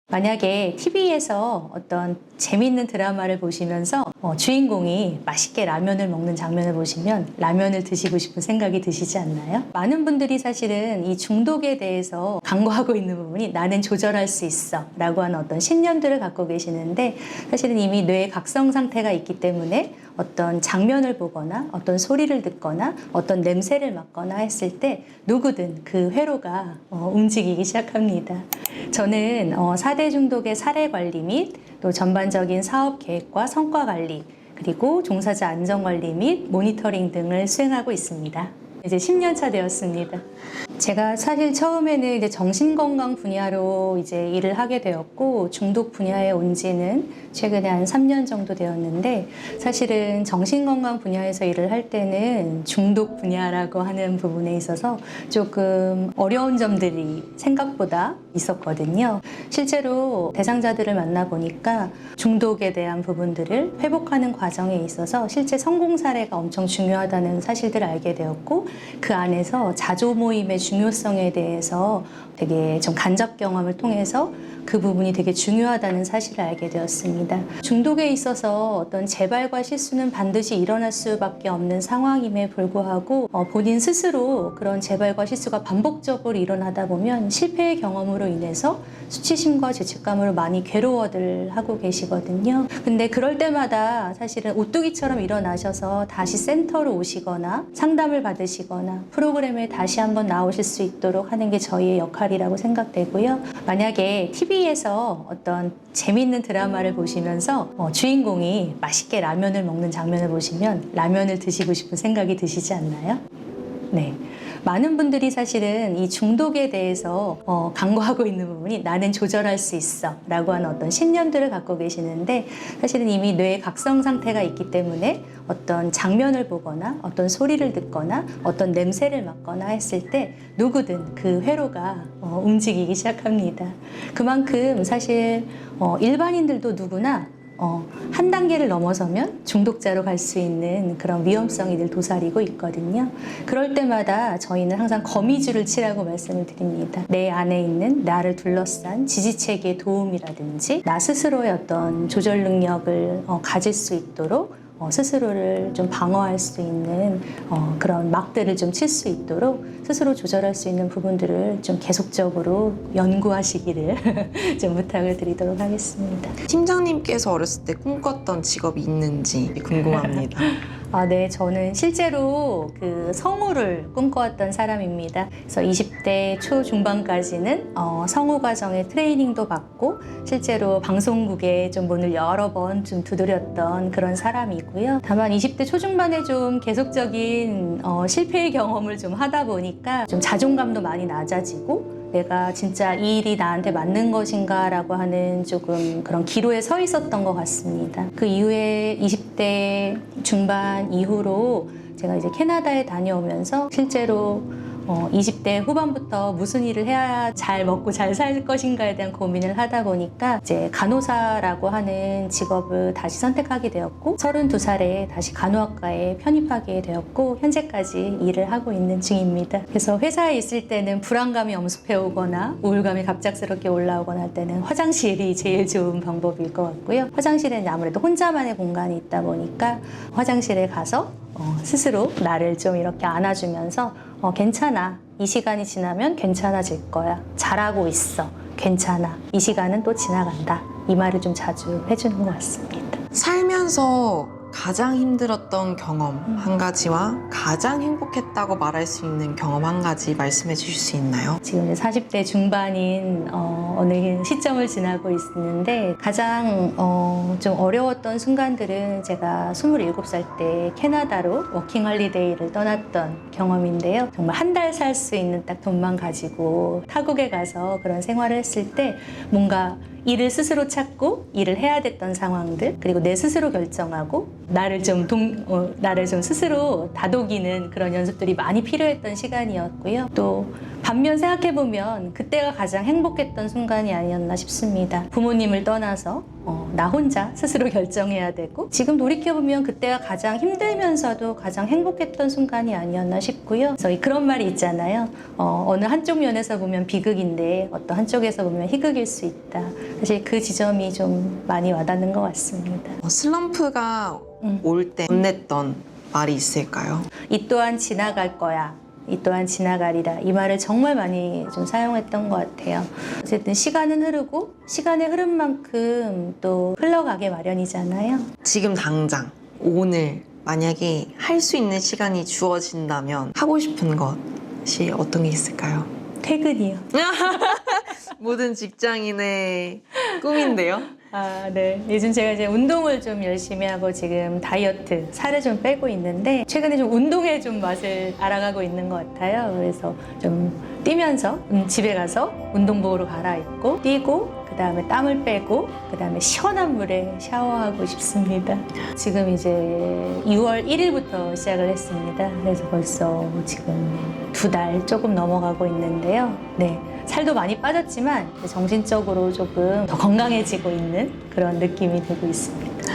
만약에 TV에서 어떤 재밌는 드라마를 보시면서 주인공이 맛있게 라면을 먹는 장면을 보시면 라면을 드시고 싶은 생각이 드시지 않나요? 많은 분들이 사실은 이 중독에 대해서 강구하고 있는 부분이 나는 조절할 수 있어 라고 하는 어떤 신념들을 갖고 계시는데, 사실은 이미 뇌의 각성 상태가 있기 때문에 어떤 장면을 보거나 어떤 소리를 듣거나 어떤 냄새를 맡거나 했을 때 누구든 그 회로가 움직이기 시작합니다. 저는 4대 중독의 사례 관리 및 또 전반적인 사업 계획과 성과 관리, 그리고 종사자 안전 관리 및 모니터링 등을 수행하고 있습니다. 이제 10년 차 되었습니다. 제가 사실 처음에는 이제 정신건강 분야로 이제 일을 하게 되었고, 중독 분야에 온 지는 최근에 한 3년 정도 되었는데, 사실은 정신건강 분야에서 일을 할 때는 중독 분야라고 하는 부분에 있어서 조금 어려운 점들이 생각보다 있었거든요. 실제로 대상자들을 만나보니까 중독에 대한 부분들을 회복하는 과정에 있어서 실제 성공 사례가 엄청 중요하다는 사실들을 알게 되었고, 그 안에서 자조 모임의 중요성에 대해서 되게 좀 간접 경험을 통해서 그 부분이 되게 중요하다는 사실을 알게 되었습니다. 중독에 있어서 어떤 재발과 실수는 반드시 일어날 수밖에 없는 상황임에 불구하고 본인 스스로 그런 재발과 실수가 반복적으로 일어나다 보면 실패의 경험으로 인해서 수치심과 죄책감으로 많이 괴로워들 하고 계시거든요. 근데 그럴 때마다 사실은 오뚜기처럼 일어나셔서 다시 센터로 오시거나 상담을 받으시거나 프로그램에 다시 한번 나오실 수 있도록 하는 게 저희의 역할이라고 생각되고요. 만약에 TV에서 어떤 재밌는 드라마를 보시면서 주인공이 맛있게 라면을 먹는 장면을 보시면 라면을 드시고 싶은 생각이 드시지 않나요? 네. 많은 분들이 사실은 이 중독에 대해서 강구하고 있는 부분이 나는 조절할 수 있어 라고 하는 어떤 신념들을 갖고 계시는데, 사실은 이미 뇌의 각성 상태가 있기 때문에 어떤 장면을 보거나 어떤 소리를 듣거나 어떤 냄새를 맡거나 했을 때 누구든 그 회로가 움직이기 시작합니다. 그만큼 사실 일반인들도 누구나 한 단계를 넘어서면 중독자로 갈 수 있는 그런 위험성이 늘 도사리고 있거든요. 그럴 때마다 저희는 항상 거미줄을 치라고 말씀을 드립니다. 내 안에 있는 나를 둘러싼 지지체계의 도움이라든지 나 스스로의 어떤 조절 능력을 가질 수 있도록 스스로를 좀 방어할 수 있는 그런 막들을 좀 칠 수 있도록 스스로 조절할 수 있는 부분들을 좀 계속적으로 연구하시기를 좀 부탁을 드리도록 하겠습니다. 팀장님께서 어렸을 때 꿈꿨던 직업이 있는지 궁금합니다. 네, 저는 실제로 그 성우를 꿈꿔왔던 사람입니다. 그래서 20대 초중반까지는 성우 과정의 트레이닝도 받고 실제로 방송국에 좀 문을 여러 번 좀 두드렸던 그런 사람이고요. 다만 20대 초중반에 좀 계속적인 실패의 경험을 좀 하다 보니까 좀 자존감도 많이 낮아지고, 내가 진짜 이 일이 나한테 맞는 것인가 라고 하는 조금 그런 기로에 서 있었던 것 같습니다. 그 이후에 20대 중반 이후로 제가 이제 캐나다에 다녀오면서 실제로 20대 후반부터 무슨 일을 해야 잘 먹고 잘 살 것인가에 대한 고민을 하다 보니까 이제 간호사라고 하는 직업을 다시 선택하게 되었고, 32살에 다시 간호학과에 편입하게 되었고 현재까지 일을 하고 있는 중입니다. 그래서 회사에 있을 때는 불안감이 엄습해 오거나 우울감이 갑작스럽게 올라오거나 할 때는 화장실이 제일 좋은 방법일 것 같고요. 화장실에는 아무래도 혼자만의 공간이 있다 보니까 화장실에 가서 스스로 나를 좀 이렇게 안아주면서 괜찮아. 이 시간이 지나면 괜찮아질 거야. 잘하고 있어. 괜찮아. 이 시간은 또 지나간다. 이 말을 좀 자주 해주는 것 같습니다. 살면서 가장 힘들었던 경험 한 가지와 가장 행복했다고 말할 수 있는 경험 한 가지 말씀해 주실 수 있나요? 지금 이제 40대 중반인 어느 시점을 지나고 있는데, 가장 좀 어려웠던 순간들은 제가 27살 때 캐나다로 워킹 홀리데이를 떠났던 경험인데요. 정말 한 달 살 수 있는 딱 돈만 가지고 타국에 가서 그런 생활을 했을 때 뭔가 일을 스스로 찾고 일을 해야 됐던 상황들, 그리고 내 스스로 결정하고 나를 좀 스스로 다독이는 그런 연습들이 많이 필요했던 시간이었고요. 또 반면 생각해보면 그때가 가장 행복했던 순간이 아니었나 싶습니다. 부모님을 떠나서 나 혼자 스스로 결정해야 되고, 지금 돌이켜보면 그때가 가장 힘들면서도 가장 행복했던 순간이 아니었나 싶고요. 그래서 그런 말이 있잖아요. 어느 한쪽 면에서 보면 비극인데 어떤 한쪽에서 보면 희극일 수 있다. 사실 그 지점이 좀 많이 와닿는 것 같습니다. 슬럼프가 올 때 혼냈던 말이 있을까요? 이 또한 지나갈 거야. 이 또한 지나가리라. 이 말을 정말 많이 좀 사용했던 것 같아요. 어쨌든 시간은 흐르고 시간의 흐름만큼 또 흘러가게 마련이잖아요. 지금 당장 오늘 만약에 할 수 있는 시간이 주어진다면 하고 싶은 것이 어떤 게 있을까요? 퇴근이요. 모든 직장인의 꿈인데요. 아, 네. 요즘 제가 이제 운동을 좀 열심히 하고 지금 다이어트, 살을 좀 빼고 있는데 최근에 좀 운동의 좀 맛을 알아가고 있는 것 같아요. 그래서 좀 뛰면서 집에 가서 운동복으로 갈아입고 뛰고 그다음에 땀을 빼고 그다음에 시원한 물에 샤워하고 싶습니다. 지금 이제 2월 1일부터 시작을 했습니다. 그래서 벌써 지금 2달 조금 넘어가고 있는데요. 네. 살도 많이 빠졌지만 정신적으로 조금 더 건강해지고 있는 그런 느낌이 들고 있습니다.